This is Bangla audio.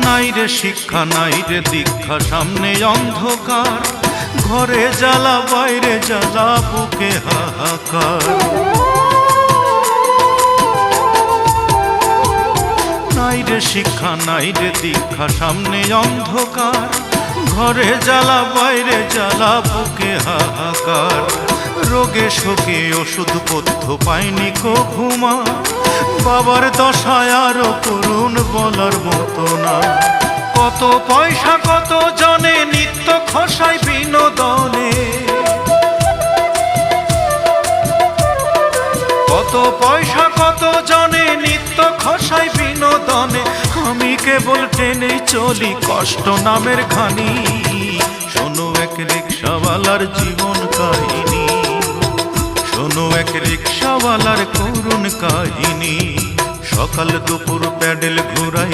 নাই রে শিক্ষা নাই রে দীক্ষা, সামনে অন্ধকার, ঘরে জ্বালা বাইরে জ্বালা, বুকে হাহাকার। নাই রে শিক্ষা নাই রে দীক্ষা, সামনে অন্ধকার, ঘরে জ্বালা বাইরে জ্বালা, বুকে হাহাকার। রোগে শোকে ওষুধ পথ্য পাইনি কো ঘুমা, বাবার দশায় আরো করুণ বলার মতো না। কত পয়সা কত জনে নিত্য খসায় বিনোদনে, কত পয়সা কত জনে নিত্য খসায় বিনোদনে। আমি কেবল টেনে চলি কষ্ট নামের খানি, শোনো এক রিক্সাওয়ালার জীবন কাহিনী, শোনো এক রিক্সাওয়ালার করুণ কাহিনী। সকাল দুপুর প্যাডেল ঘুরাই